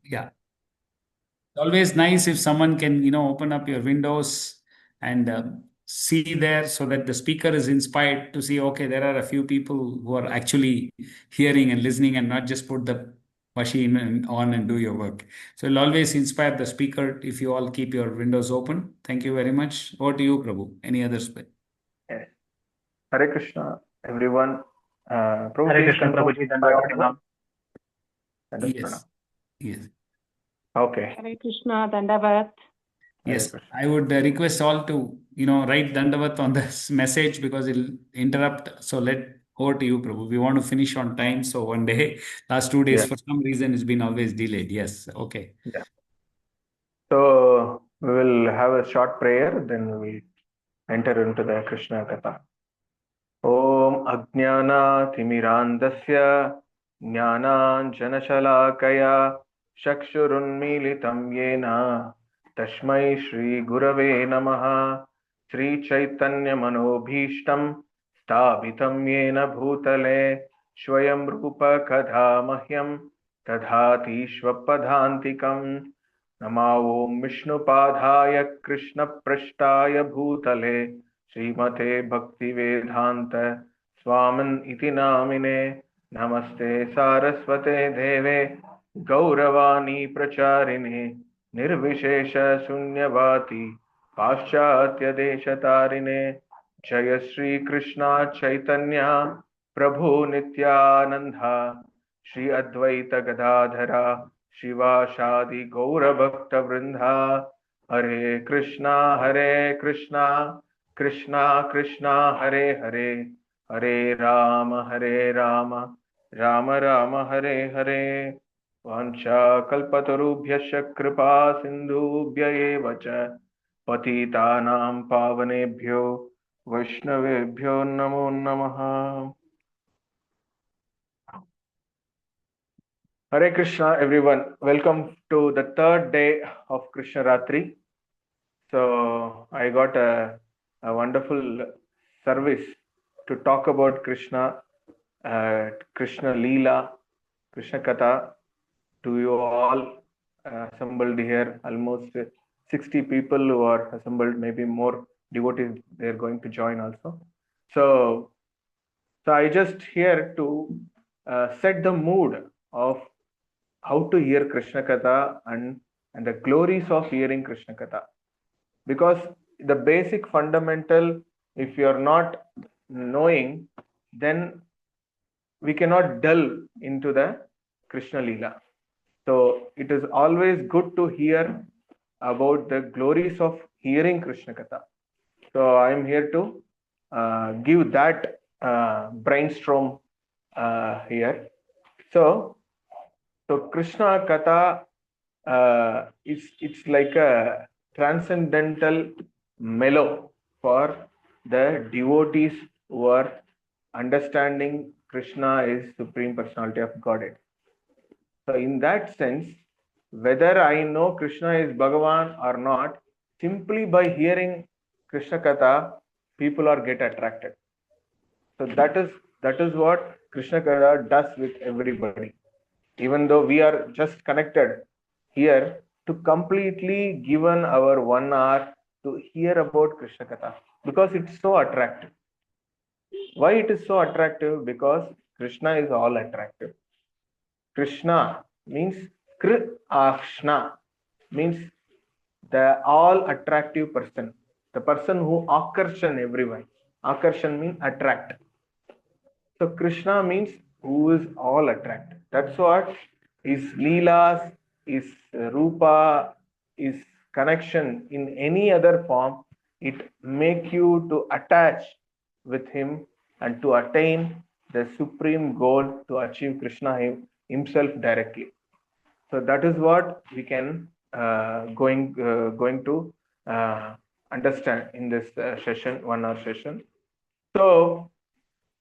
Yeah. Always nice if someone can, open up your windows and see there so that the speaker is inspired to see, okay, there are a few people who are actually hearing and listening and not just put the machine on and do your work. So it'll always inspire the speaker if you all keep your windows open. Thank you very much. Over to you, Prabhu. Any others? Yes. Hare Krishna, everyone. Prabhu, Hare please Krishna, confirm Prabhuji, I Dandavat audible. Pranam. Pranam. Yes. Yes. Okay. Hare Krishna, Dandavat. Yes, I would request all to, write Dandavat on this message because it'll interrupt. So over to you, Prabhu. We want to finish on time. So one day, last 2 days, Yes. for some reason, it's been always delayed. Yes. Okay. Yeah. So we will have a short prayer, then we will enter into the Krishna Katha. Om Ajnana-timirandasya Jnananjanashalakaya Chakshurunmilitam Yena Tashmai Shri Gurave Namaha Sri Chaitanya Manobhishtam Sthapitam Yena Bhutale Swayam Rupa Kadha Mahyam Tadhati Shvapadhantikam Nama Om Vishnupadhaya Krishna Prashtaya Bhutale Srimate Bhaktivedanta Swamin iti namine Namaste Saraswate Deve Gauravani Pracharine Nirvishesha Sunyavati Paschatya Deshatarine Jaya Shri Krishna Chaitanya Prabhu Nityananda Shri Advaita Gadadhara Shiva Shadi Gaura Bhakta Vrinda Hare Krishna Krishna Krishna Hare Hare Hare Rama Rama Rama Hare Hare Vancha kalpatarubhyasya kripa sindhubhya eva cha patitanam pavanebhyo vaishnavebhyo namo namaha. Hare Krishna, everyone. Welcome to the third day of Krishna Ratri. So I got a wonderful service to talk about Krishna, Krishna Leela, Krishna Katha to you all assembled here. Almost 60 people who are assembled, maybe more devotees they are going to join also. So I just here to set the mood of how to hear Krishna Katha and the glories of hearing Krishna Katha. Because the basic fundamental, if you are not knowing, then we cannot delve into the Krishna Leela. So it is always good to hear about the glories of hearing Krishna Katha. So I am here to give that brainstorm here. So Krishna Katha it's like a transcendental mellow for the devotees who are understanding Krishna is Supreme Personality of Godhead. So in that sense, whether I know Krishna is Bhagavan or not, simply by hearing Krishna Katha, people are get attracted. So that is what Krishna Katha does with everybody. Even though we are just connected here to completely given our 1 hour to hear about Krishna Katha because it's so attractive. Why it is so attractive? Because Krishna is all attractive. Krishna means Krsna means the all attractive person, the person who akarshan everyone. Akarshan means attract. So Krishna means who is all attractive. That's what his leelas, his rupa, his connection in any other form, it make you to attach with him and to attain the supreme goal to achieve Krishna himself directly. So that is what we can going to understand in this session, 1 hour session. So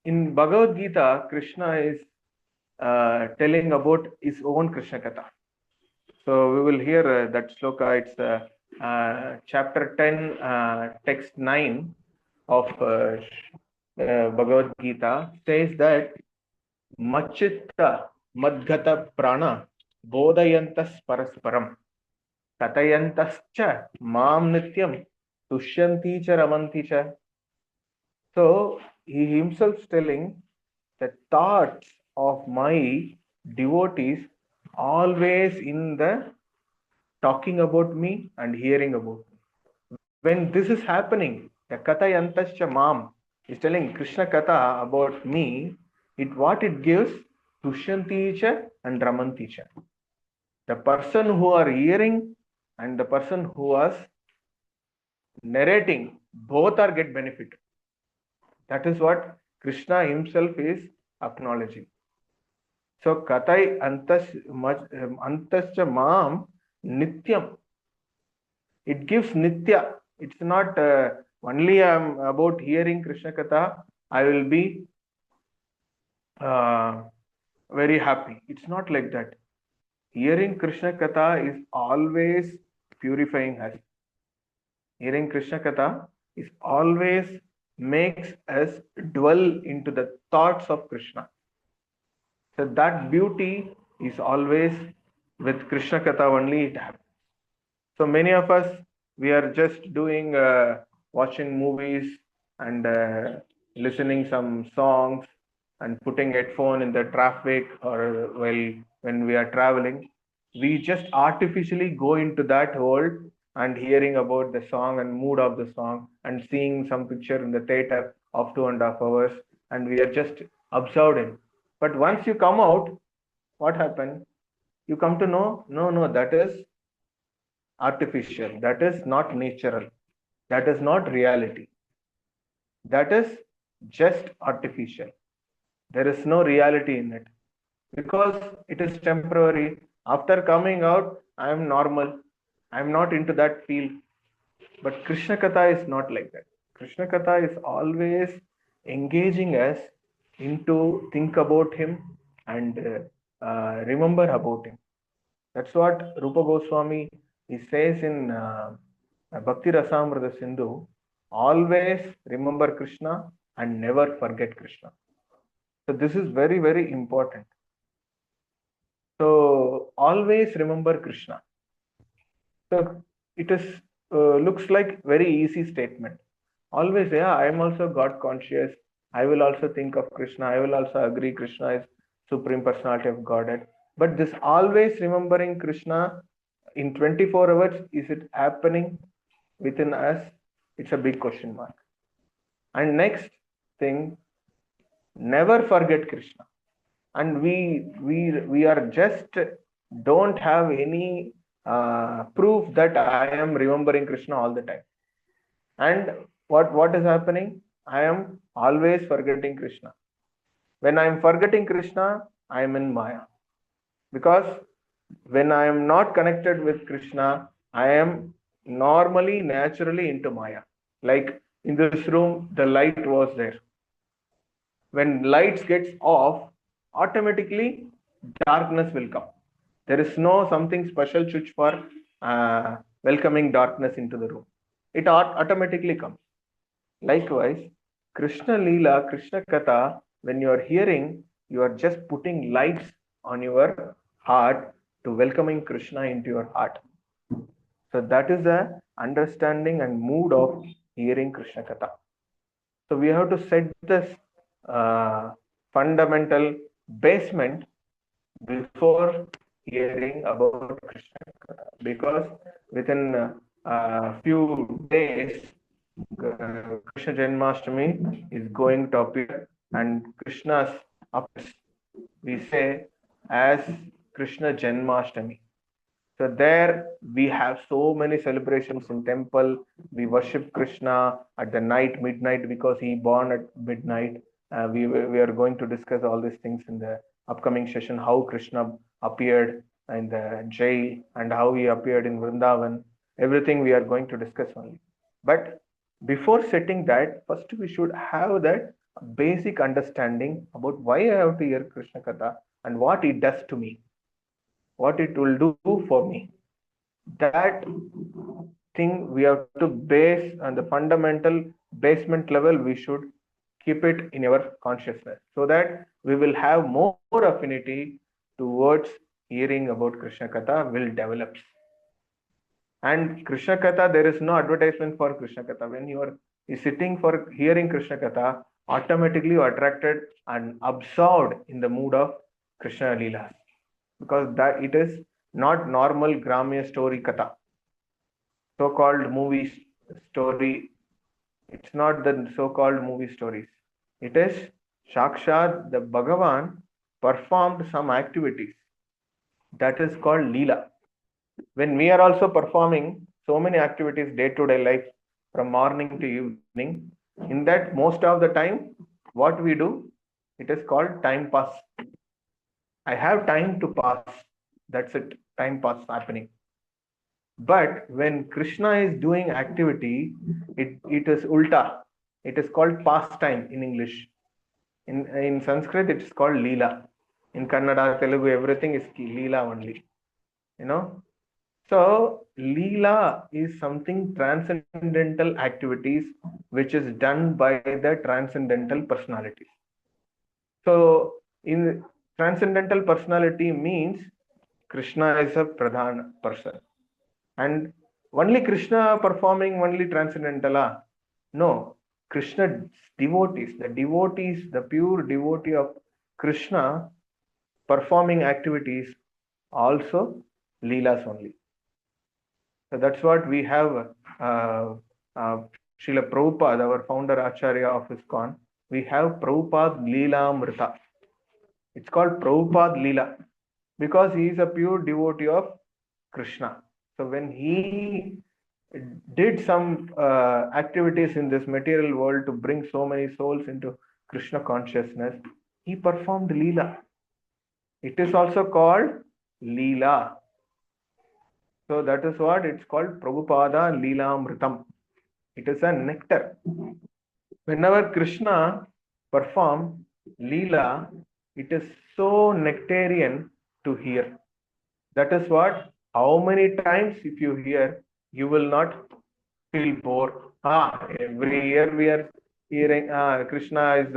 in Bhagavad Gita, Krishna is telling about his own Krishna Katha. So we will hear that sloka. It's chapter 10, text 9 of Bhagavad Gita says that Machitta Madgata Prana Bodayantas parasparam. Katayantascha mam nityam. Tushyanti cha ramanti cha. So he himself is telling the thoughts of my devotees always in the talking about me and hearing about me. When this is happening, the Katayantascha Mam is telling Krishna Katha about me, what it gives Tushyanticha and Ramanticha. The person who are hearing and the person who was narrating, both are get benefit. That is what Krishna himself is acknowledging. So Katai Antascha Mam Nityam. It gives Nitya. It's not only I'm about hearing Krishna Katha, I will be very happy. It's not like that. Hearing Krishna Katha is always purifying us. Hearing Krishna Katha is always makes us dwell into the thoughts of Krishna. So that beauty is always with Krishna Katha only it happens. So many of us, we are just doing watching movies and listening some songs and putting headphone in the traffic or when we are traveling. We just artificially go into that world and hearing about the song and mood of the song and seeing some picture in the theater of 2.5 hours, and we are just observing. But once you come out, what happened? You come to know, no, that is artificial, that is not natural, that is not reality, that is just artificial. There is no reality in it because it is temporary. After coming out, I am normal, I am not into that field. But Krishna Katha is not like that. Krishna Katha is always engaging us into think about him and remember about him. That's what Rupa Goswami he says in Bhakti Rasamrita Sindhu. Always remember Krishna and never forget Krishna. So this is very, very important. So always remember Krishna. So it is looks like very easy statement. Always, yeah, I am also God conscious. I will also think of Krishna. I will also agree Krishna is Supreme Personality of Godhead. But this always remembering Krishna in 24 hours, is it happening within us? It's a big question mark. And next thing, never forget Krishna. And we are just don't have any proof that I am remembering Krishna all the time. And what is happening? I am always forgetting Krishna. When I am forgetting Krishna, I am in Maya. Because when I am not connected with Krishna, I am normally, naturally into Maya. Like in this room, the light was there. When lights gets off, automatically darkness will come. There is no something special switch for welcoming darkness into the room. It automatically comes. Likewise, Krishna Leela, Krishna Katha, when you are hearing, you are just putting lights on your heart to welcoming Krishna into your heart. So that is the understanding and mood of hearing Krishna Katha. So we have to set this fundamental basement before hearing about Krishna Katha, because within a few days Krishna Janmashtami is going to appear, and Krishna's appears, we say, as Krishna Janmashtami. So there we have so many celebrations in temple. We worship Krishna at the night, midnight, because he born at midnight. We are going to discuss all these things in the upcoming session, how Krishna appeared in the jail and how he appeared in Vrindavan. Everything we are going to discuss only. But before setting that, first we should have that basic understanding about why I have to hear Krishna Katha and what it does to me, what it will do for me. That thing we have to base on the fundamental basement level. We should keep it in our consciousness so that we will have more affinity towards hearing about Krishna Katha will develop. And Krishna Katha, there is no advertisement for Krishna Katha. When you are sitting for hearing Krishna Katha, automatically you are attracted and absorbed in the mood of Krishna Leela. Because that it is not normal Gramya story Katha. So-called movie story. It's not the so-called movie stories. It is Shakshad, the Bhagavan performed some activities. That is called Leela. When we are also performing so many activities day-to-day life from morning to evening, in that most of the time, what we do, it is called time pass. I have time to pass. That's it. Time pass happening. But when Krishna is doing activity, it is ulta. It is called pastime in English. In Sanskrit, it is called Leela. In Kannada, Telugu, everything is Leela only. You know. So Leela is something transcendental activities which is done by the transcendental personalities. So in transcendental personality means Krishna is a pradhan person. And only Krishna performing only transcendental? No, Krishna devotees, the pure devotee of Krishna performing activities also Leelas only. So that's what we have. Srila Prabhupada, our founder Acharya of ISKCON, we have Prabhupada Leela Mrita. It's called Prabhupada Leela because he is a pure devotee of Krishna. So when he did some activities in this material world to bring so many souls into Krishna consciousness, he performed Leela. It is also called Leela. So that is what it's called Prabhupada Leelamritam. It is a nectar. Whenever Krishna perform Leela, it is so nectarian to hear. That is what, how many times if you hear, you will not feel bored. Every year we are hearing Krishna is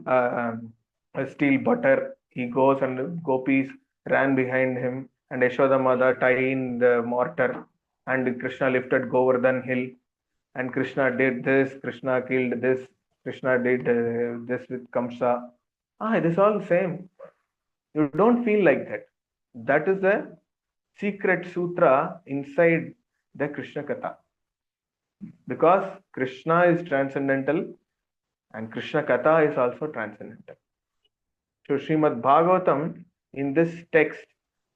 a steel butter. He goes and gopis ran behind him and Yashoda Mother tying the mortar and Krishna lifted Govardhan hill and Krishna did this, Krishna killed this, Krishna did this with Kamsa. It is all the same. You don't feel like that. That is the secret sutra inside the Krishna Katha. Because Krishna is transcendental and Krishna Katha is also transcendental. So Srimad Bhagavatam, in this text,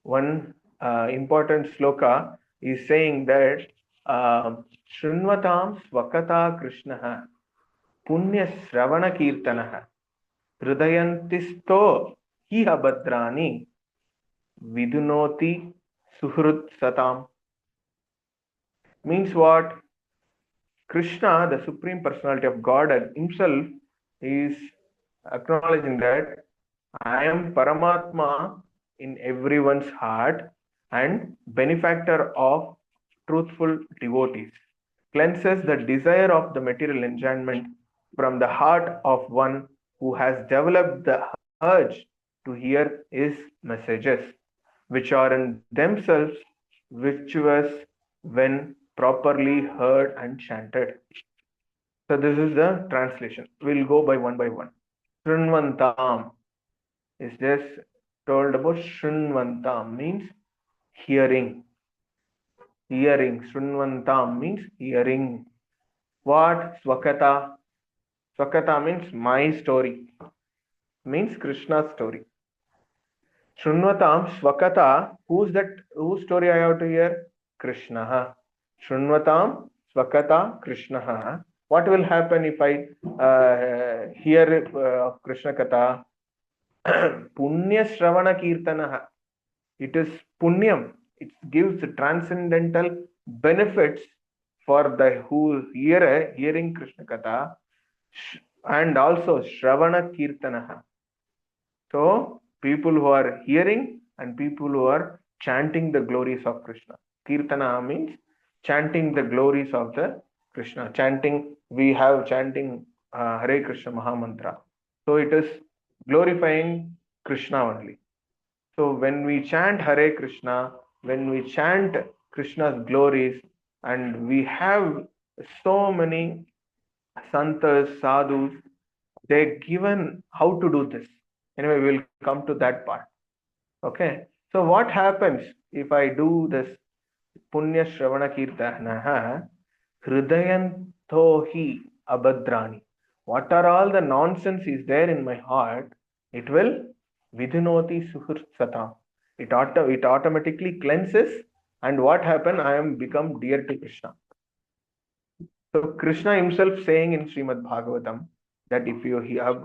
one important sloka is saying that Shrunvatam Swakata Krishna Punya Sravana Kirtanaha Hridayantisto Hiha Bhadrani Vidunoti Suhrut Satam. Means what? Krishna, the Supreme Personality of God himself, is acknowledging that I am Paramatma in everyone's heart and benefactor of truthful devotees. Cleanses the desire of the material enjoyment from the heart of one who has developed the urge to hear his messages, which are in themselves virtuous when properly heard and chanted. So this is the translation. We'll go by one. Shrunvantam is just told about Shrunvantam means hearing. Hearing. Shrunvantam means hearing. What? Swakata. Swakata means my story. Means Krishna's story. Shrunvatam Swakata. Who's that? Whose story I have to hear? Krishna. Shrunvatam Swakata Krishna. What will happen if I hear Krishna Katha? Punya Shravana Kirtanaha. It is punyam. It gives transcendental benefits for the who hearing Krishna Katha and also Shravana Kirtanaha. So people who are hearing and people who are chanting the glories of Krishna. Kirtana means chanting the glories of the Krishna. Chanting, we have chanting Hare Krishna Mahamantra. So it is glorifying Krishna only. So when we chant Hare Krishna, when we chant Krishna's glories, and we have so many santas, sadhus, they're given how to do this. Anyway, we'll come to that part. Okay. So what happens if I do this Punya Shravana Kirtanaha Hridayantohi Abhadrani? What are all the nonsense is there in my heart? It will Vidinoti Suhur Sata. It automatically cleanses, and what happened? I am become dear to Krishna. So Krishna himself saying in Srimad Bhagavatam that if you have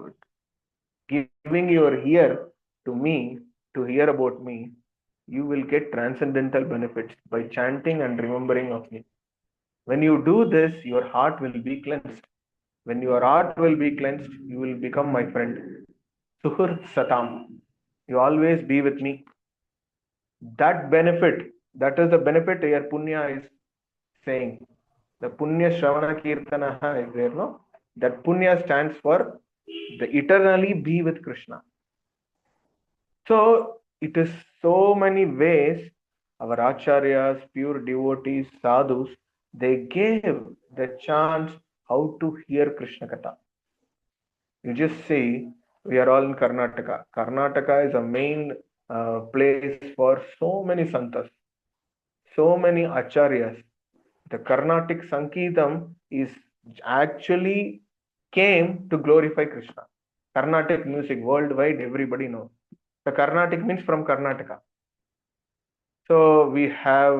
giving your ear to me to hear about me, you will get transcendental benefits by chanting and remembering of me. When you do this, your heart will be cleansed. When your heart will be cleansed, you will become my friend. Suhur Satam. You always be with me. That benefit, that is the benefit here Punya is saying. The Punya Shravana Kirtana is there, no? That Punya stands for the eternally be with Krishna. So it is so many ways our acharyas, pure devotees, sadhus, they gave the chance how to hear Krishna Katha. You just see, we are all in Karnataka. Karnataka is a main place for so many santas, so many acharyas. The Carnatic Sankeetam is actually came to glorify Krishna. Carnatic music worldwide, everybody knows. The Carnatic means from Karnataka. So we have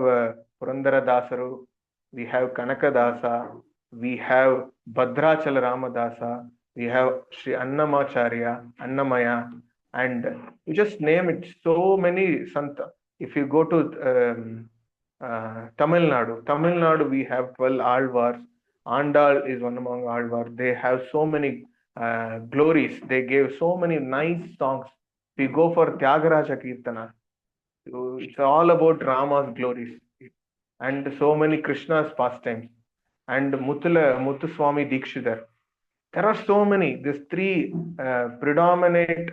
Purandara Dasaru, we have Kanaka Dasa, we have Bhadrachala Ramadasa, we have Sri Annamacharya, Annamaya, and you just name it, so many Santa. If you go to Tamil Nadu, we have 12 Alvars. Andal is one among Alvar. They have so many glories. They gave so many nice songs. We go for Tyagaraja Kirtana. So it's all about Rama's glories and so many Krishna's pastimes. And Muthuswami Dikshidhar. There are so many. These three predominant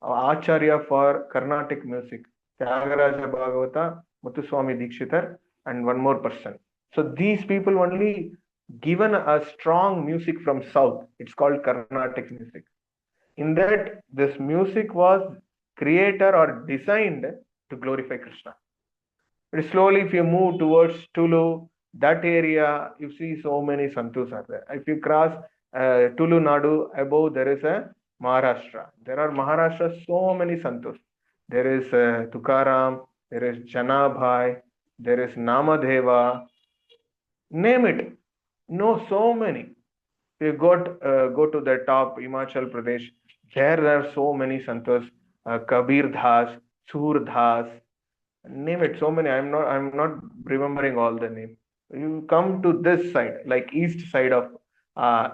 acharya for Carnatic music. Tyagaraja Bhagavata, Muthuswami Dikshidhar, and one more person. So these people only given a strong music from South. It's called Carnatic music. In that, this music was created or designed to glorify Krishna. But slowly, if you move towards Tulu, that area, you see so many santus are there. If you cross Tulu Nadu, above there is a Maharashtra. There are Maharashtra so many santus. There is Tukaram, there is Janabhai, there is Namadeva. Name it. No, so many. If you go to the top, Himachal Pradesh, there are so many santos, Kabir Das, Sur Das, name it, so many. I'm not remembering all the name. You come to this side, like east side of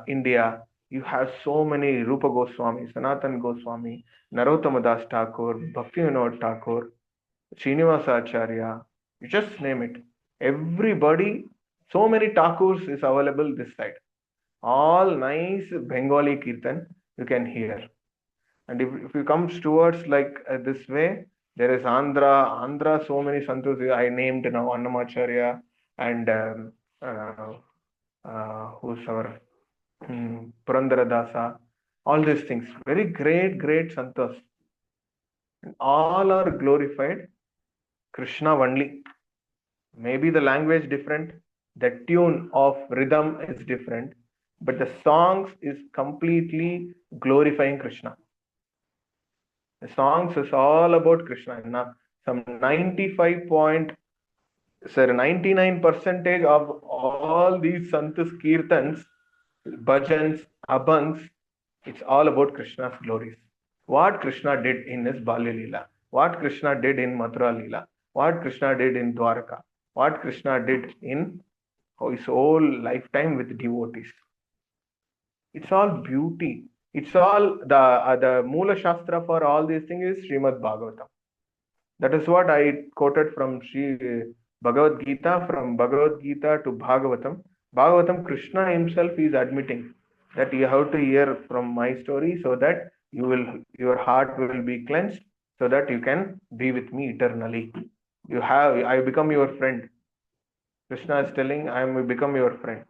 India, you have so many Rupa Goswami, Sanatan Goswami, Narottama Das Thakur, Bhakti Vinod Thakur, Srinivasa Acharya, you just name it. Everybody, so many Thakurs is available this side. All nice Bengali Kirtan you can hear. And if you come towards like this way, there is Andhra, so many santus I named now, Annamacharya and who's our Purandara Dasa, all these things. Very great santos. And all are glorified Krishna only. Maybe the language different, the tune of rhythm is different, but the songs is completely glorifying Krishna. The songs is all about Krishna. Now, some 99% of all these santas, kirtans, bhajans, abhangs, it's all about Krishna's glories. What Krishna did in his Balya Leela, what Krishna did in Mathura Leela, what Krishna did in Dwarka, what Krishna did in his whole lifetime with devotees. It's all beauty. It's all the Moola Shastra for all these things is Srimad Bhagavatam. That is what I quoted from Sri Bhagavad Gita, from Bhagavad Gita to Bhagavatam. Bhagavatam, Krishna himself is admitting that you have to hear from my story so that your heart will be cleansed so that you can be with me eternally. I become your friend. Krishna is telling, I am become your friend.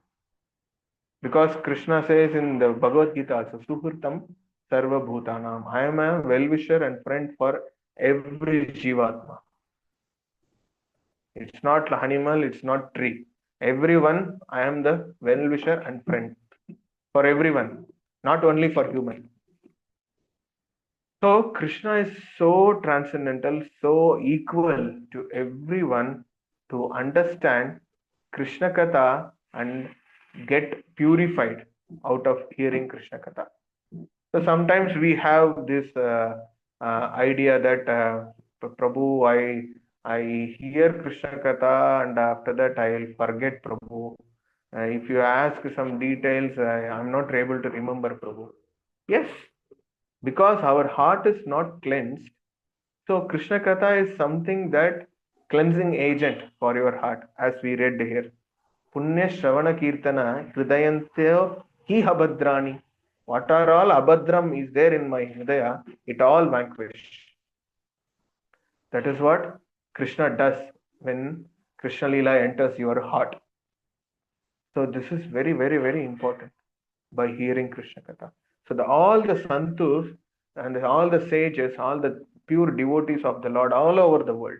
Because Krishna says in the Bhagavad Gita also, Suhurtam Sarva Bhutanam. I am a well-wisher and friend for every Jivatma. It's not animal, it's not tree. Everyone, I am the well-wisher and friend for everyone, not only for human. So Krishna is so transcendental, so equal to everyone to understand Krishna Katha and get purified out of hearing Krishna Katha. So sometimes we have this idea that Prabhu, I hear Krishna Katha and after that I will forget Prabhu. If you ask some details, I'm not able to remember Prabhu. Yes, because our heart is not cleansed. So Krishna Katha is something that cleansing agent for your heart, as we read here. Punya Shravana Kirtana Hridayantyo Hi Abhadrani. What are all abhadram is there in my Hridaya, it all vanquish. That is what Krishna does when Krishna Lila enters your heart. So this is very, very, very important by hearing Krishna Katha. So all the santus and all the sages, all the pure devotees of the Lord all over the world.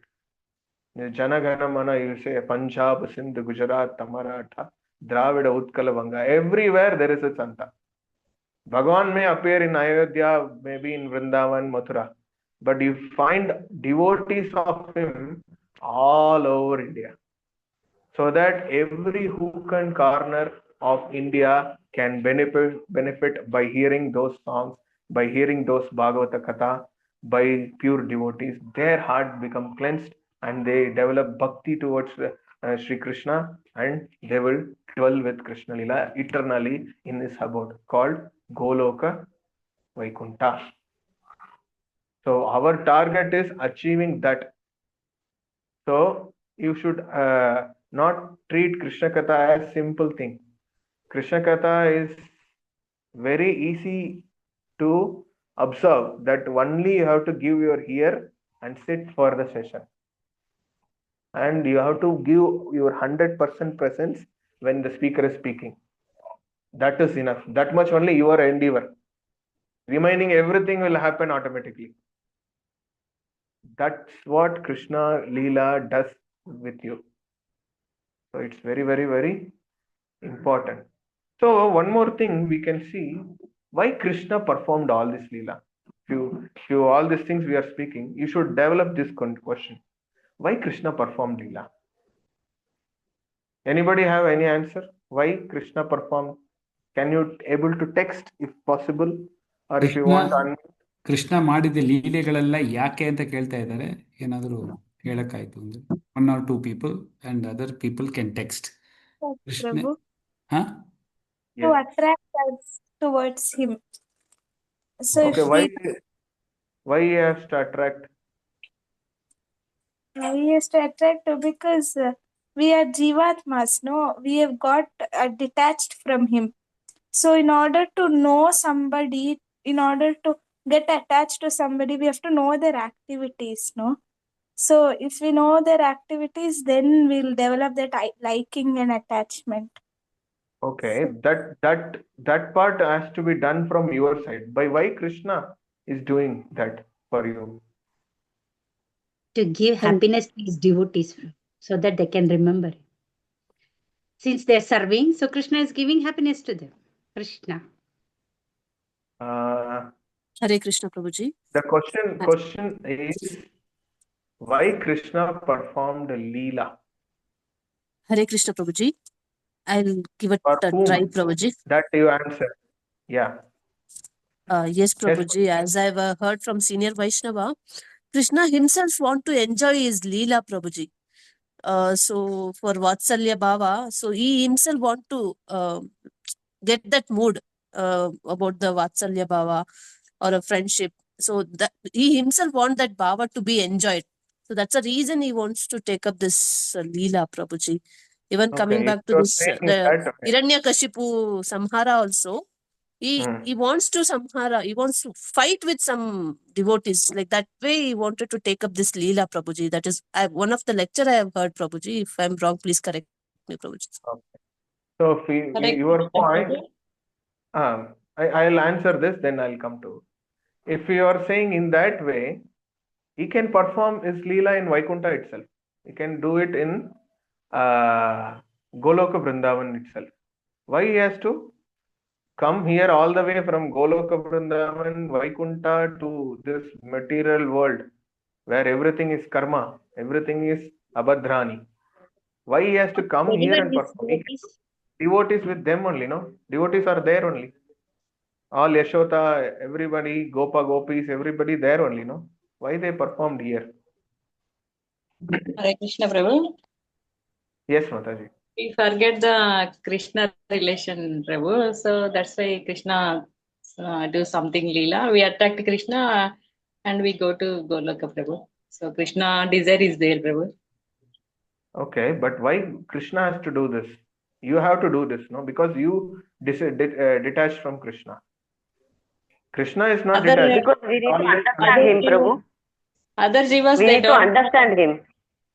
Janagana Mana, you say Punjab, Sindh, Gujarat, Maratha, Dravida, Utkala, Vanga. Everywhere there is a Santa. Bhagavan may appear in Ayodhya, maybe in Vrindavan, Mathura, but you find devotees of him all over India. So that every hook and corner of India can benefit by hearing those songs, by hearing those Bhagavata Katha, by pure devotees. Their heart become cleansed and they develop bhakti towards Sri Krishna, and they will dwell with Krishna Lila eternally in this abode called Goloka Vaikunta. So our target is achieving that. So you should not treat Krishna Katha as simple thing. Krishna Katha is very easy to observe, that only you have to give your ear and sit for the session. And you have to give your 100% presence when the speaker is speaking. That is enough. That much only your endeavor. Remaining everything will happen automatically. That's what Krishna Leela does with you. So it's very, very, very important. So one more thing we can see, why Krishna performed all this Leela. If you all these things we are speaking, you should develop this question. Why Krishna performed Leela? Anybody have any answer? Why Krishna performed? Can you able to text if possible, or if you want to Krishna ಮಾಡಿದ ಲೀಲೆಗಳೆಲ್ಲ ಯಾಕೆ ಅಂತ ಕೇಳ್ತಾ ಇದ್ದಾರೆ. ಏನಾದರೂ ಹೇಳಕ್ಕಾಯ್ತು ಅಂದ್ರೆ 1 or 2 people and other people can text. Krishna to attract us towards him. So okay, why he has to attract? He has to attract because we are Jivatmas, no? We have got detached from him. So in order to know somebody, in order to get attached to somebody, we have to know their activities, no? So if we know their activities, then we'll develop that liking and attachment. Okay, that part has to be done from your side. By why Krishna is doing that for you? To give happiness to his devotees so that they can remember him. Since they're serving, so Krishna is giving happiness to them. Krishna. Hare Krishna, Prabhuji. The question is, why Krishna performed Leela? Hare Krishna, Prabhuji. I'll give it a try, Prabhuji. That you answer. Yeah. Yes, Prabhuji. Yes. As I've heard from senior Vaishnava, Krishna himself want to enjoy his Leela, Prabhuji. So for Vatsalya Bhava, so he himself want to get that mood about the Vatsalya Bhava or a friendship. So that he himself want that Bhava to be enjoyed. So that's the reason he wants to take up this Leela, Prabhuji. Even coming back to this, the Hiranyakashipu Samhara also. He wants to samhara, he wants to fight with some devotees. Like that way, he wanted to take up this Leela, Prabhuji. That is one of the lecture I have heard, Prabhuji. If I'm wrong, please correct me, Prabhuji. Okay. So your point, I'll answer this, then I'll come to. If you are saying in that way, he can perform his Leela in Vaikuntha itself. He can do it in Goloka Vrindavan itself. Why he has to come here all the way from Goloka Vrindavan, Vaikuntha to this material world where everything is karma, everything is abhadrani? Why he has to come here and perform? Devotees with them only, no? Devotees are there only. All Yashota, everybody, Gopa, Gopis, everybody there only, no? Why they performed here? Hare Krishna Prabhu. Yes, Mataji. We forget the Krishna relation, Prabhu. So that's why Krishna do something Leela. We attract Krishna and we go to Goloka, Prabhu. So Krishna desire is there, Prabhu. Okay, but why Krishna has to do this? You have to do this, no? Because you detached from Krishna. Krishna is not detached. Because we need to understand him, Prabhu. Other jivas, We they need to don't understand him.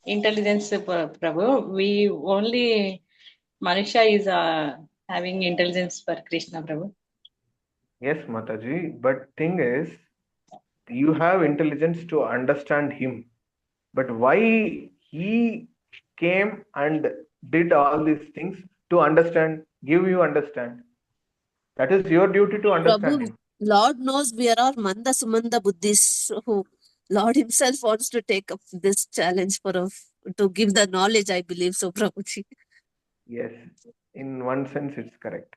intelligence, Prabhu. We only Manisha is having intelligence for Krishna, Prabhu. Yes, Mataji. But thing is, you have intelligence to understand him. But why he came and did all these things to understand, give you understand? That is your duty to understand Prabhu, him. Lord knows we are all Manda Sumanda Buddhis. So Lord himself wants to take up this challenge to give the knowledge, I believe so, Prabhuji. Yes, in one sense it's correct.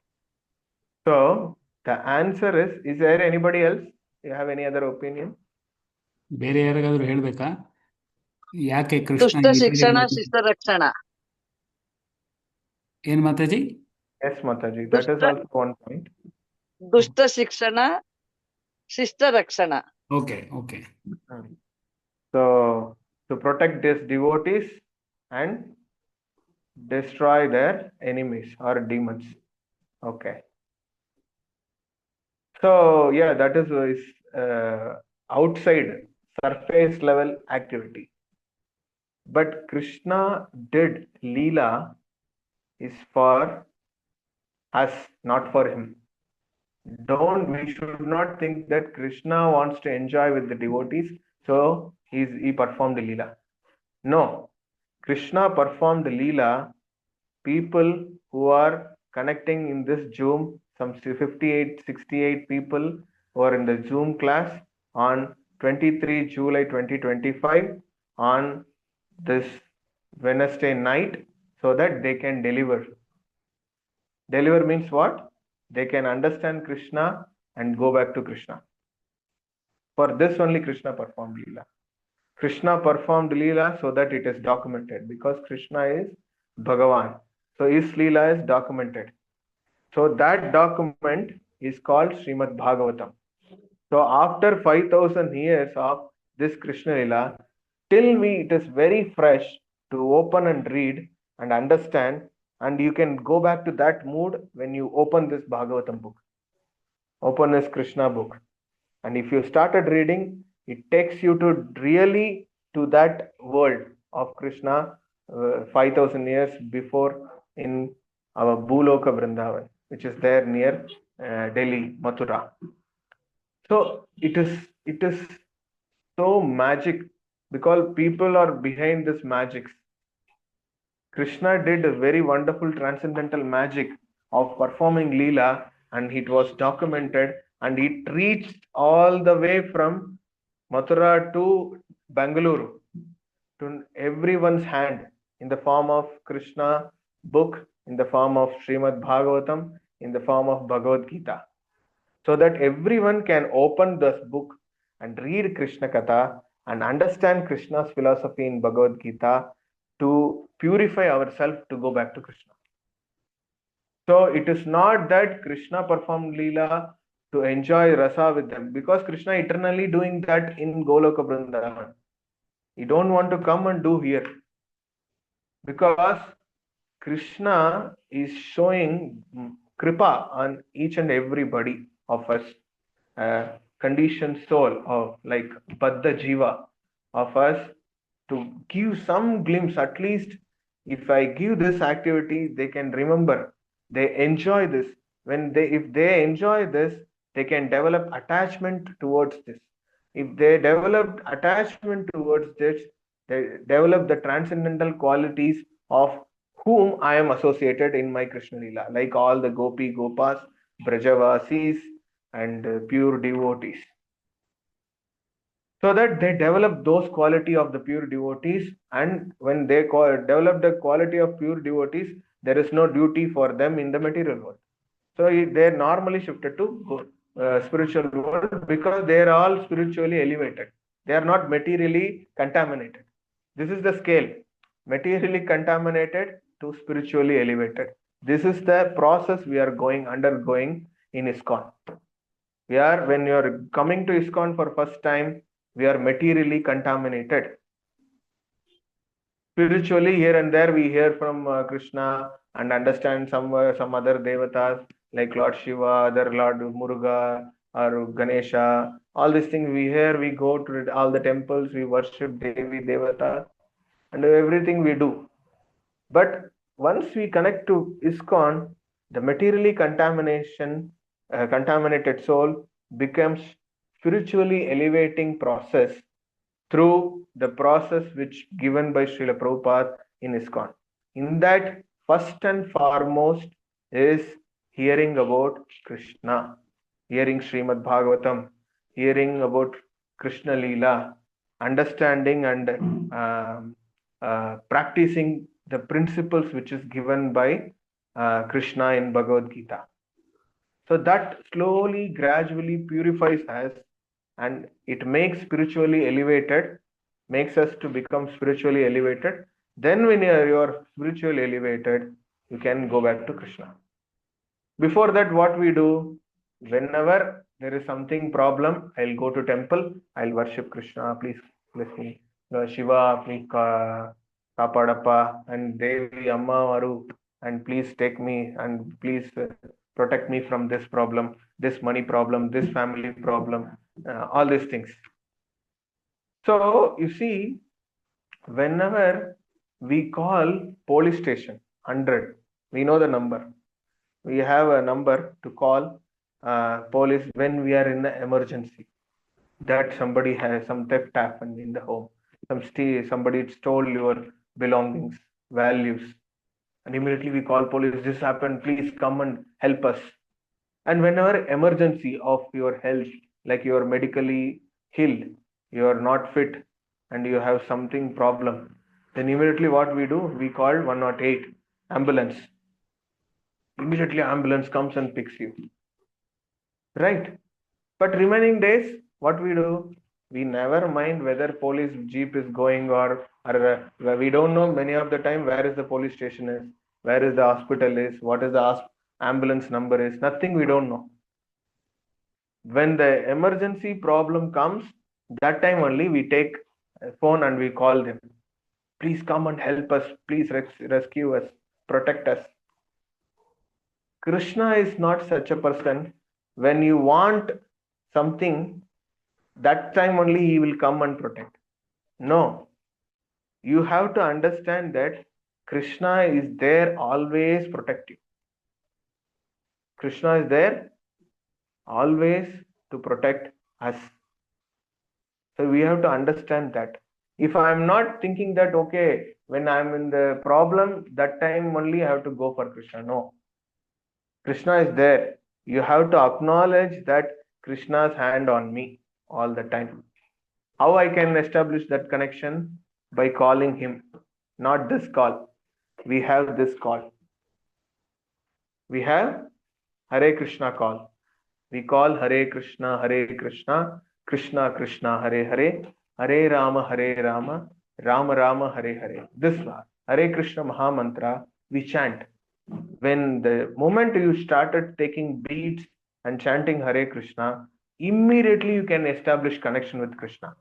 So the answer is there anybody else? You have any other opinion? ಬೇರೆ ಯಾರಿಗಾದ್ರೂ ಹೇಳ್ಬೇಕಾ ಯಾಕೆ ಕೃಷ್ಣ ದುಷ್ಟ ಶಿಕ್ಷಣ ಶಿಷ್ಟ ರಕ್ಷಣ. ಏನ್ Mataji? Yes, Mataji, that is also one point. ದುಷ್ಟ ಶಿಕ್ಷಣ ಶಿಷ್ಟ ರಕ್ಷಣ. Okay. So to protect these devotees and destroy their enemies or demons. Okay. So yeah, that is outside surface level activity. But Krishna did Leela is for us, not for him. We should not think that Krishna wants to enjoy with the devotees, so he performed the Leela. No, Krishna performed the Leela. People who are connecting in this Zoom, some 68 people who are in the Zoom class on 23 July 2025 on this Wednesday night, so that they can deliver. Deliver means what? They can understand Krishna and go back to Krishna. For this only Krishna performed Leela. Krishna performed Leela so that it is documented, because Krishna is Bhagavan. So his Leela is documented. So that document is called Srimad Bhagavatam. So after 5,000 years of this Krishna Leela, till it is very fresh to open and read and understand, and you can go back to that mood when you open this Bhagavatam book. Open this Krishna book. And if you started reading, it takes you to really to that world of Krishna 5,000 years before in our Bhuloka Vrindavan, which is there near Delhi, Mathura. So it is so magic, because people are behind this magic. Krishna did a very wonderful transcendental magic of performing Leela, and it was documented, and it reached all the way from Mathura to Bengaluru to everyone's hand in the form of Krishna book, in the form of Srimad Bhagavatam, in the form of Bhagavad Gita, so that everyone can open this book and read Krishna Katha and understand Krishna's philosophy in Bhagavad Gita to purify ourselves to go back to Krishna. So it is not that Krishna performed Leela to enjoy rasa with them, because Krishna eternally doing that in Goloka Vrindavan. He don't want to come and do here, because Krishna is showing kripa on each and everybody of us, conditioned soul of like Baddha Jiva of us, to give some glimpse. At least if I give this activity, they can remember, they enjoy this. If they enjoy this, they can develop attachment towards this. If they develop attachment towards this, they develop the transcendental qualities of whom I am associated in my Krishna Lila, like all the Gopi Gopas, Brajavasis, and pure devotees. So that they develop those quality of the pure devotees, and when they develop the quality of pure devotees, there is no duty for them in the material world. So they are normally shifted to spiritual world because they are all spiritually elevated. They are not materially contaminated. This is the scale: materially contaminated to spiritually elevated. This is the process we are undergoing in ISKCON. When you are coming to ISKCON for first time, we are materially contaminated. Spiritually, here and there, we hear from Krishna and understand some other devatas like Lord Shiva, other Lord Muruga or Ganesha. All these things we hear, we go to all the temples, we worship Devi, Devata, and everything we do. But once we connect to ISKCON, the materially contaminated soul becomes spiritually elevating process through the process which given by Srila Prabhupada in ISKCON. In that, first and foremost is hearing about Krishna, hearing Srimad Bhagavatam, hearing about Krishna Leela, understanding and practicing the principles which is given by Krishna in Bhagavad Gita. So that slowly, gradually purifies us, and it makes spiritually elevated, makes us to become spiritually elevated. Then when you are spiritually elevated, you can go back to Krishna. Before that, what we do, whenever there is something problem, I'll go to temple, I'll worship Krishna, please bless me. Shiva, please kapadappa, and Devi Amma Varu, and please take me, and please protect me from this problem, this money problem, this family problem, all these things. So you see, whenever we call police station 100, we know the number. We have a number to call police when we are in an emergency, that somebody has some theft happened in the home, somebody stole your belongings, values, and immediately we call police. This happened, please come and help us. And whenever emergency of your health, like you are medically ill, you are not fit, and you have something problem, then immediately what we do, we call 108 ambulance. Immediately ambulance comes and picks you, right? But remaining days, what we do, we never mind whether police jeep is going or we don't know many of the time where is the police station is, where is the hospital is, what is the ambulance number is, nothing we don't know. When the emergency problem comes, that time only we take a phone and we call them. Please come and help us. Please rescue us, protect us. Krishna is not such a person. When you want something, that time only he will come and protect. No. You have to understand that Krishna is there always protect you. Krishna is there always to protect us. So we have to understand that. If I am not thinking that, okay, when I am in the problem, that time only I have to go for Krishna. No. Krishna is there. You have to acknowledge that Krishna's hand on me all the time. How I can establish that connection? By calling him. Not this call. We have this call. We have Hare Krishna call. We call Hare Krishna, Krishna Krishna, Hare Hare, Hare Rama, Rama Rama, Hare Hare. This Hare Krishna Maha Mantra we chant. When the moment you started taking beats and chanting Hare Krishna, immediately you can establish connection with Krishna.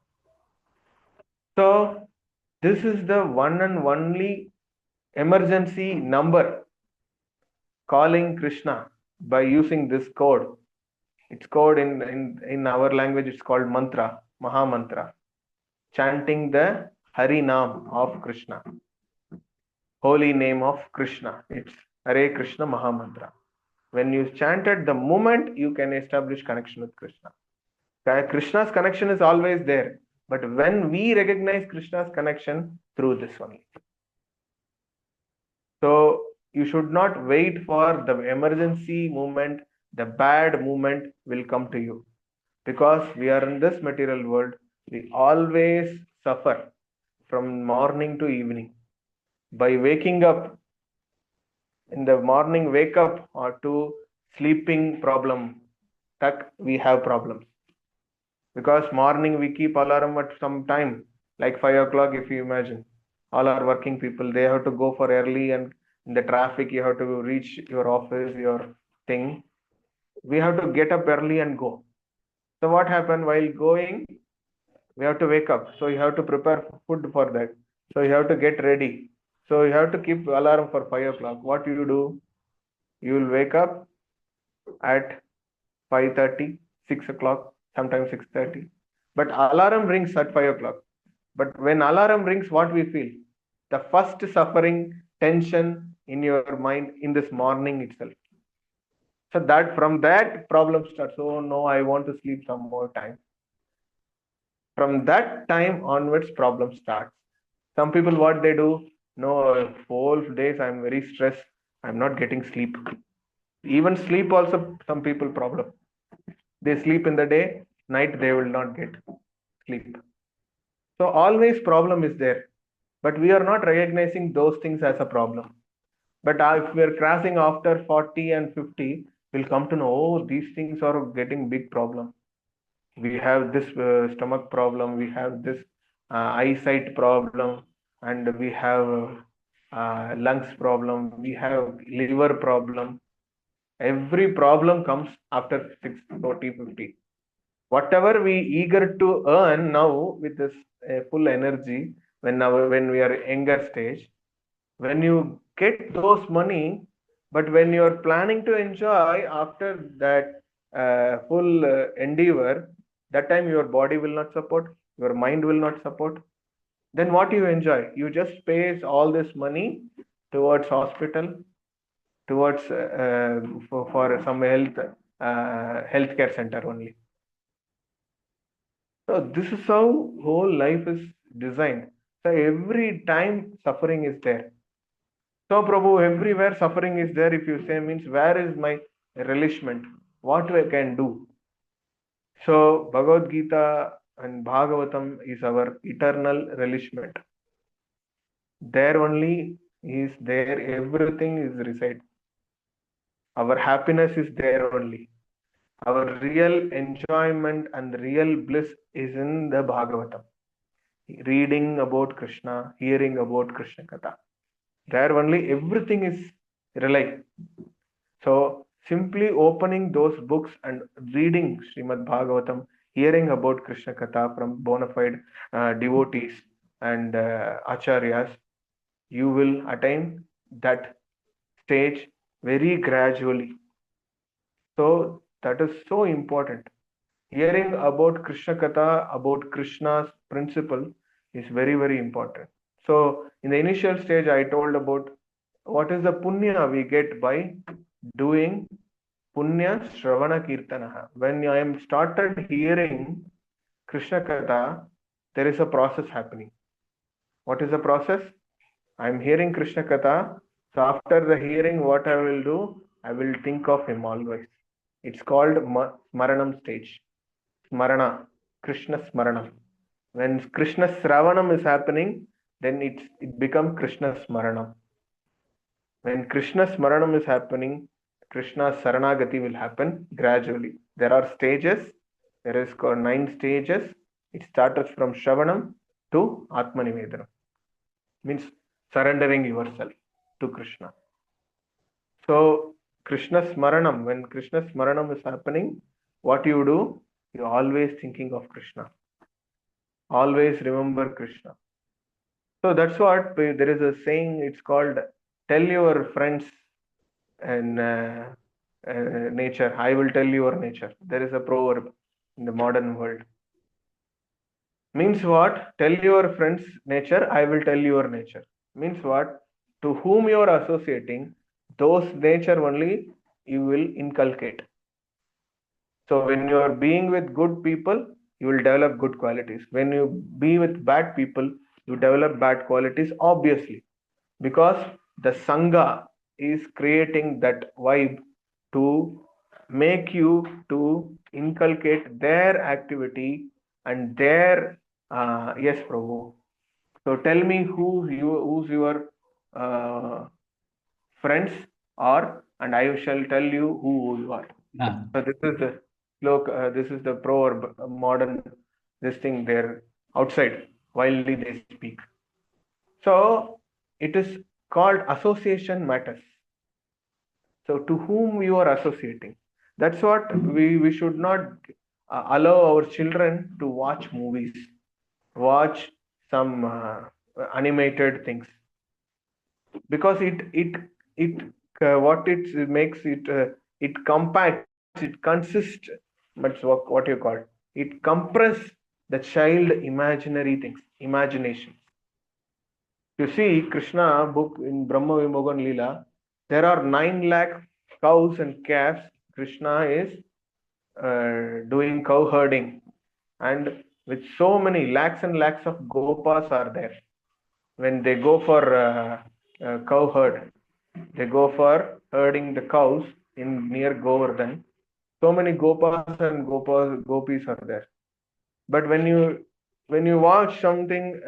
So this is the one and only emergency number, calling Krishna. by using this code. It's code in our language, it's called mantra, Maha Mantra. Chanting the Hari Nam of Krishna, holy name of Krishna. It's Hare Krishna Maha Mantra. When you chant it, the moment you can establish connection with Krishna. Krishna's connection is always there. But when we recognize Krishna's connection through this only. So you should not wait for the emergency moment, the bad moment will come to you. Because we are in this material world, we always suffer from morning to evening. By waking up, in the morning wake up or to sleeping problem, we have problems. Because morning we keep alarm at some time, like 5 o'clock if you imagine. All our working people, they have to go for early, and in the traffic you have to reach your office, your thing. We have to get up early and go. So what happened while going? We have to wake up. So you have to prepare food for that. So you have to get ready. So you have to keep alarm for 5 o'clock. What you do? You will wake up at 5:30, 6 o'clock, sometimes 6:30. But alarm rings at 5 o'clock. But when alarm rings, what we feel? The first suffering, tension in your mind in this morning itself. So that from that problem starts. Oh no, I want to sleep some more time. From that time onwards, problem starts. Some people, what they do? No, whole days I'm very stressed. I'm not getting sleep. Even sleep also, some people problem. They sleep in the day, night they will not get sleep. So always problem is there, but we are not recognizing those things as a problem. But if we are crossing after 40 and 50, we'll come to know, oh, these things are getting big problem. We have this stomach problem, we have this eyesight problem, and we have lungs problem, we have liver problem. Every problem comes after 40, 50. Whatever we eager to earn now with this full energy, when we are younger stage, when you get those money, but when you are planning to enjoy after that full endeavor, that time your body will not support, your mind will not support. Then what you enjoy? You just pay all this money towards hospital, towards for some healthcare center only. So this is how whole life is designed. So every time suffering is there. So Prabhu, everywhere suffering is there. If you say, means where is my relishment? What I can do? So Bhagavad Gita and Bhagavatam is our eternal relishment. There only is there, everything is reside. Our happiness is there only. Our real enjoyment and real bliss is in the Bhagavatam. Reading about Krishna, hearing about Krishna Katha. There only everything is relied. So simply opening those books and reading Srimad Bhagavatam, hearing about Krishna Katha from bona fide devotees and acharyas, you will attain that stage very gradually. So that is so important. Hearing about Krishna Katha, about Krishna's principle is very, very important. So in the initial stage, I told about what is the punya we get by doing punya shravana kirtanaha. When I am started hearing Krishna Katha, there is a process happening. What is the process? I am hearing Krishna Katha. So after the hearing, what I will do? I will think of him always. It's called Smaranam stage. Smarana, Krishna Smaranam. When Krishna Sravanam is happening, then it becomes Krishna Smaranam. When Krishna Smaranam is happening, Krishna Saranagati will happen gradually. There are stages. There is 9 stages. It starts from Shravanam to Atmanivedanam. Means surrendering yourself to Krishna. So Krishna Smaranam, when Krishna Smaranam is happening, what you do? You're always thinking of Krishna. Always remember Krishna. So that's what there is a saying, it's called tell your friends and nature, I will tell your nature. There is a proverb in the modern world. Means what? Tell your friends nature, I will tell your nature. Means what? To whom you are associating, those nature only you will inculcate. So when you are being with good people, you will develop good qualities. When you be with bad people, you develop bad qualities, obviously, because the Sangha is creating that vibe to make you to inculcate their activity and their yes, Prabhu. So tell me who's your friends are, and I shall tell you who you are. So this is the this is the proverb, modern this thing there outside wildly they speak. So it is called association matters. So to whom you are associating, that's what we should not allow our children to watch movies, watch some animated things, because it what it makes it compacts, it consists, but what you call it compress the child imaginary things, imagination. You see Krishna book in Brahma Vimogan Leela, there are 9 lakh cows and calves. Krishna is doing cow herding, and with so many lakhs and lakhs of gopas are there. When they go for cow herd, they go for herding the cows in near Govardhan. So many gopas and gopis are there. But when you watch something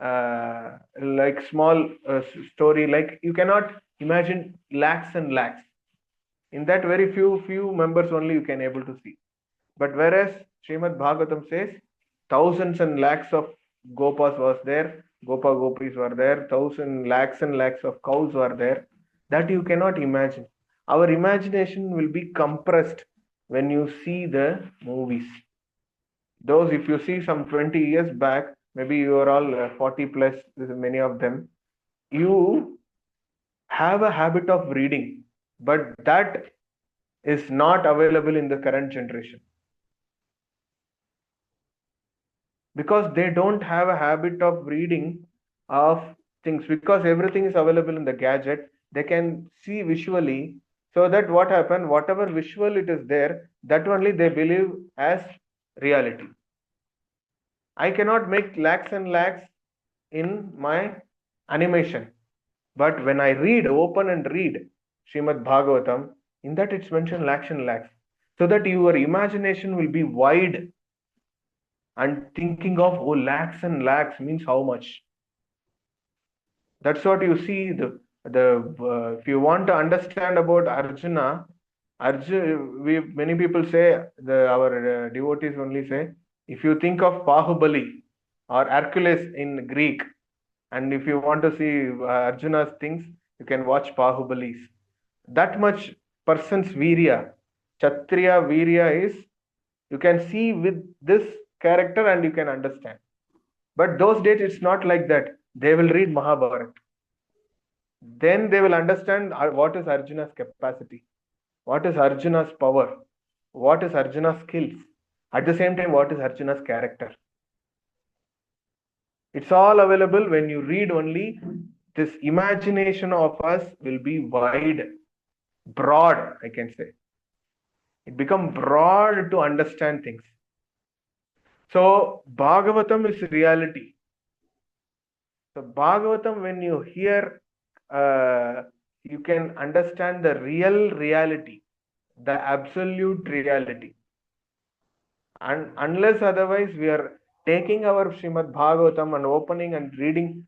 like small story, like you cannot imagine lakhs and lakhs. In that very few members only you can able to see. But whereas Srimad Bhagavatam says thousands and lakhs of gopas was there, gopis were there, lakhs and lakhs of cows were there, that you cannot imagine. Our imagination will be compressed when you see the movies. Those, if you see some 20 years back, maybe you are all 40 plus, many of them, you have a habit of reading, but that is not available in the current generation. Because they don't have a habit of reading of things, because everything is available in the gadget, they can see visually, so that what happened, whatever visual it is there, that only they believe as reality. I cannot make lakhs and lakhs in my animation, but when I read, open and read Srimad Bhagavatam, in that it's mentioned lakhs and lakhs, so that your imagination will be wide and thinking of, oh, lakhs and lakhs means how much. That's what you see. If you want to understand about Arjuna, many people say, our devotees only say, if you think of Bahubali or Hercules in Greek, and if you want to see Arjuna's things, you can watch Bahubalis. That much person's virya, Kshatriya virya is, you can see with this character and you can understand. But those days it's not like that. They will read Mahabharata. Then they will understand what is Arjuna's capacity, what is Arjuna's power, what is Arjuna's skills. At the same time, what is Arjuna's character. It's all available when you read only. This imagination of us will be wide, broad, I can say. It becomes broad to understand things. So Bhagavatam is reality. So Bhagavatam, when you hear, you can understand the real reality, the absolute reality. And unless otherwise, we are taking our Srimad Bhagavatam and opening and reading,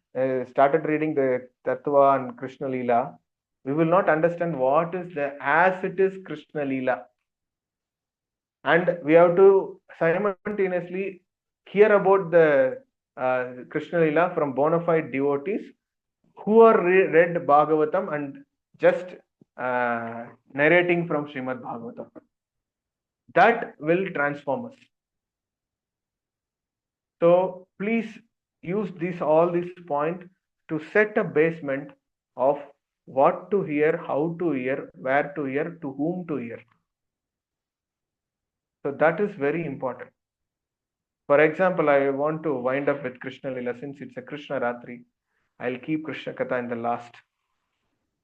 started reading the Tattva and Krishna Leela, we will not understand what is as it is Krishna Leela. And we have to simultaneously hear about the Krishna Leela from bona fide devotees who are read Bhagavatam and just narrating from Srimad Bhagavatam. That will transform us. So please use all these points to set a basement of what to hear, how to hear, where to hear, to whom to hear. So that is very important. For example, I want to wind up with Krishna Lila. Since it's a Krishna Ratri, I'll keep Krishna Katha in the last.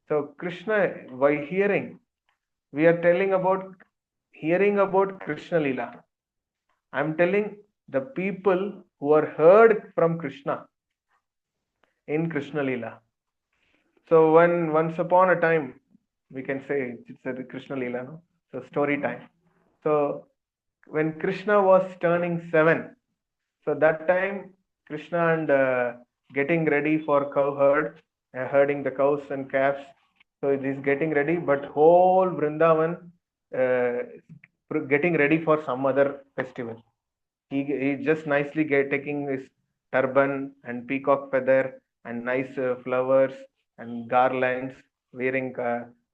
So Krishna, by hearing, we are telling about hearing about Krishna Lila. I'm telling the people who are heard from Krishna in Krishna Lila. So once upon a time, we can say it's a Krishna Lila, no? So story time. So when Krishna was turning 7, so that time Krishna and getting ready for cow herd, herding the cows and calves. So it is getting ready, but whole Vrindavan getting ready for some other festival. He just nicely taking his turban and peacock feather and nice flowers and garlands, wearing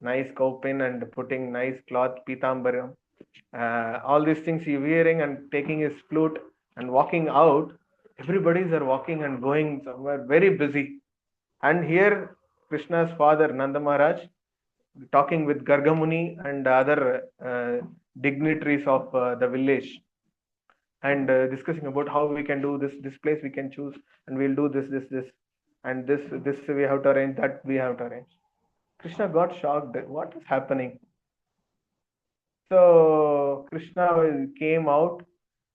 nice cowpin and putting nice cloth pitambaram. All these things he wearing and taking his flute and walking out. Everybody's are walking and going somewhere, very busy. And here Krishna's father Nanda Maharaj talking with Gargamuni and other dignitaries of the village, and discussing about how we can do this place we can choose, and we'll do this, and this we have to arrange, that we have to arrange. Krishna got shocked. What is happening? So Krishna came out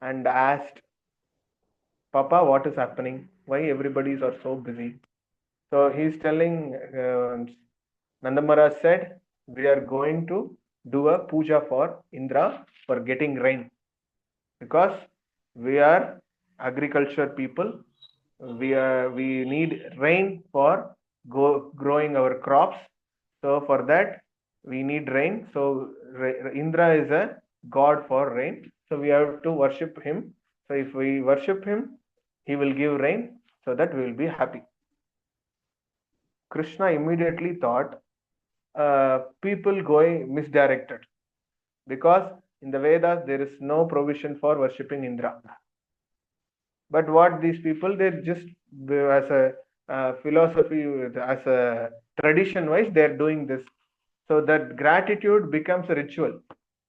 and asked, Papa, what is happening? Why everybody's are so busy? So he's telling, Nanda Maharaj said, we are going to do a puja for Indra for getting rain, because we are agriculture people. We need rain for growing our crops. So for that we need rain. So Indra is a god for rain. So we have to worship him. So if we worship him, he will give rain, so that we will be happy. Krishna immediately thought people going misdirected, because in the Vedas there is no provision for worshipping Indra. But what these people, they just as a philosophy, as a tradition wise, they are doing this. So that gratitude becomes a ritual.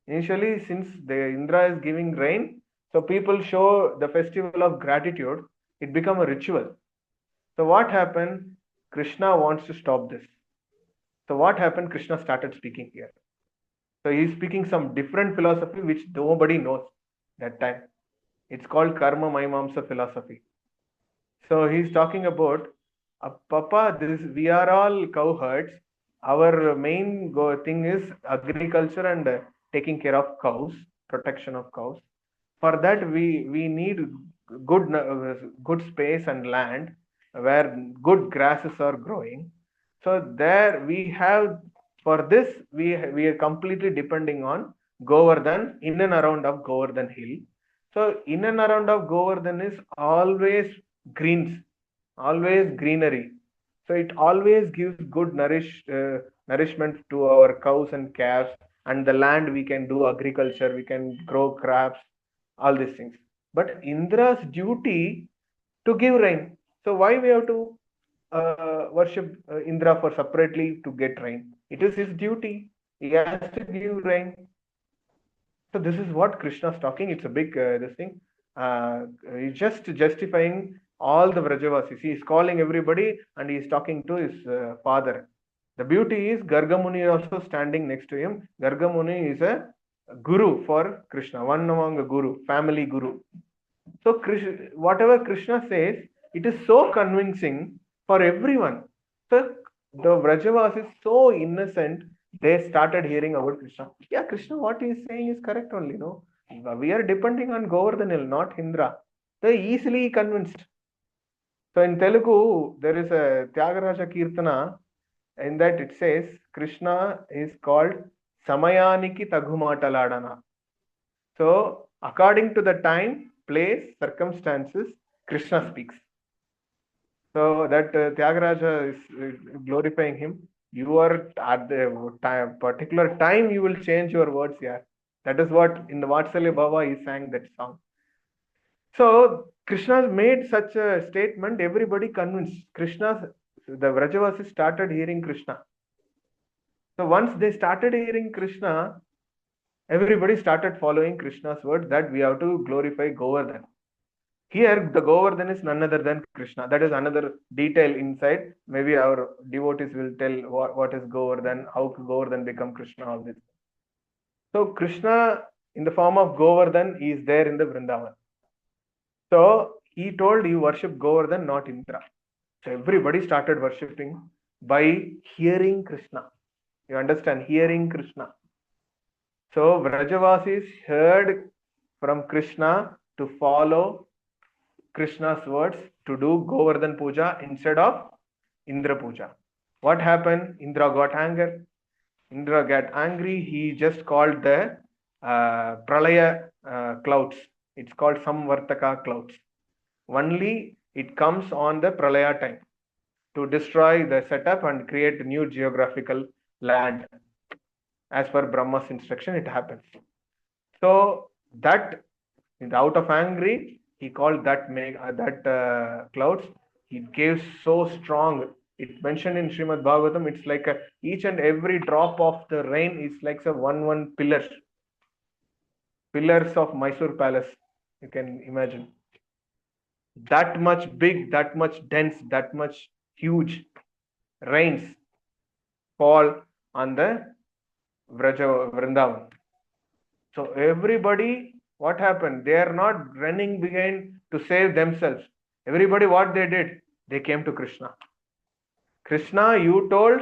Initially, since the Indra is giving rain, so people show the festival of gratitude. It become a ritual. So what happened? Krishna wants to stop this. So what happened? Krishna started speaking here. So he is speaking some different philosophy which nobody knows that time. It's called Karma Maimamsa philosophy. So he's talking about, Papa, we are all cowherds. Our main thing is agriculture and taking care of cows, protection of cows. For that, we need good space and land where good grasses are growing. So there we have, for this we are completely depending on Govardhan, in and around of Govardhan hill. So in and around of Govardhan is always greens, always greenery. So it always gives good nourishment to our cows and calves, and the land we can do agriculture, we can grow crops, all these things. But Indra's duty to give rain. So why we have to worship Indra for separately to get rain? It is his duty. He has to give rain. So this is what Krishna is talking. It's a big this thing. He's just justifying all the Vrajavasis. He is calling everybody and he is talking to his father. The beauty is Gargamuni is also standing next to him. Gargamuni is a guru for Krishna, one among a guru, family guru. So whatever Krishna says, it is so convincing for everyone. So the Vrajavas is so innocent, they started hearing about Krishna. Yeah, Krishna, what he is saying is correct only, no? We are depending on Govardhan hill, not Indra. They easily convinced. So in Telugu, there is a Tyagaraja Kirtana. In that it says, Krishna is called Samayaniki Tagumatalaadana. So according to the time, place, circumstances, Krishna speaks. So that Tyagaraja is glorifying him. You are at the particular time, you will change your words here. That is what in the Vatsalya Bhava he sang that song. So Krishna made such a statement, everybody convinced. The Vrajavasis started hearing Krishna. So once they started hearing Krishna, everybody started following Krishna's words that we have to glorify Govardhan. Here, the Govardhan is none other than Krishna. That is another detail inside. Maybe our devotees will tell what is Govardhan, how Govardhan become Krishna, all this. So Krishna, in the form of Govardhan, is there in the Vrindavan. So he told you worship Govardhan, not Indra. So everybody started worshipping by hearing Krishna. You understand? Hearing Krishna. So Vrajavasis heard from Krishna to follow Krishna's words to do Govardhan Puja instead of Indra Puja. What happened? Indra got angry. He just called the Pralaya clouds. It's called Samvartaka clouds. Only it comes on the Pralaya time to destroy the setup and create new geographical land. As per Brahma's instruction, it happens. So that, out of angry, he called that clouds. He gave so strong. It's mentioned in Srimad Bhagavatam. It's like each and every drop of the rain is like one pillars of Mysore Palace. You can imagine. That much big, that much dense, that much huge rains fall on the Vrindavan. So everybody, what happened? They are not running behind to save themselves. Everybody, what they did? They came to Krishna. Krishna, you told,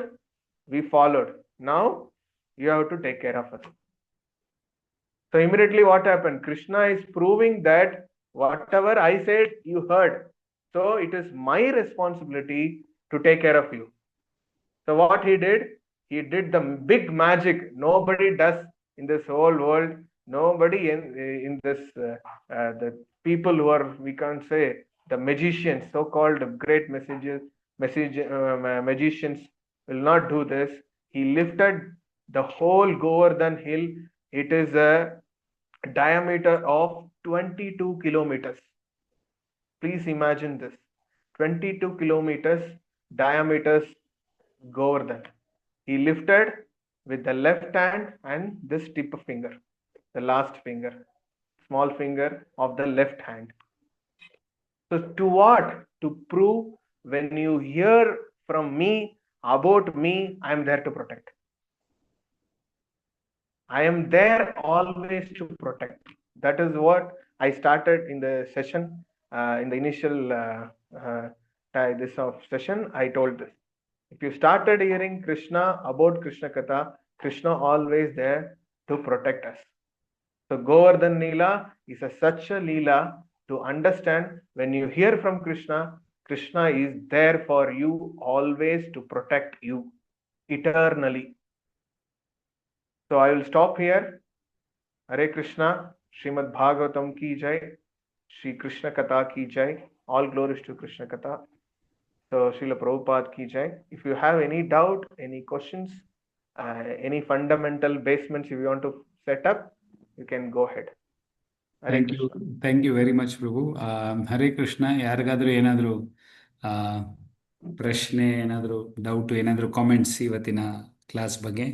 we followed. Now you have to take care of us. So immediately what happened? Krishna is proving that whatever I said, you heard. So it is my responsibility to take care of you. So what he did? He did the big magic nobody does in this whole world. Nobody in this, the people who are, we can't say, the magicians, so-called great magicians will not do this. He lifted the whole Govardhan hill. It is a diameter of 22 kilometers. Please imagine this. 22 kilometers diameters Govardhan. He lifted with the left hand and this tip finger, the last finger, small finger of the left hand. So to what? To prove when you hear from me, about me, I am there to protect. I am there always to protect. That is what I started in the session, in the initial this of session, I told this. If you started hearing Krishna about Krishna Katha, Krishna always there to protect us. So Govardhan Leela is such a Leela to understand. When you hear from Krishna, Krishna is there for you always to protect you eternally. So I will stop here. Hare Krishna, Srimad Bhagavatam ki jai, Shri Krishna Katha ki jai. All glories to Krishna Katha. So Srila Prabhupada ki jai. If you have any doubt, any questions, any fundamental basements if you want to set up, you can go ahead. Hare Thank Krishna. you. Thank you very much, Prabhu. Hare Krishna. ಯಾರಿಗಾದ್ರೂ ಏನಾದರೂ ಪ್ರಶ್ನೆ, ಏನಾದರೂ doubt, ಏನಾದರೂ comments ಇವತ್ತಿನ class ಬಗ್ಗೆ?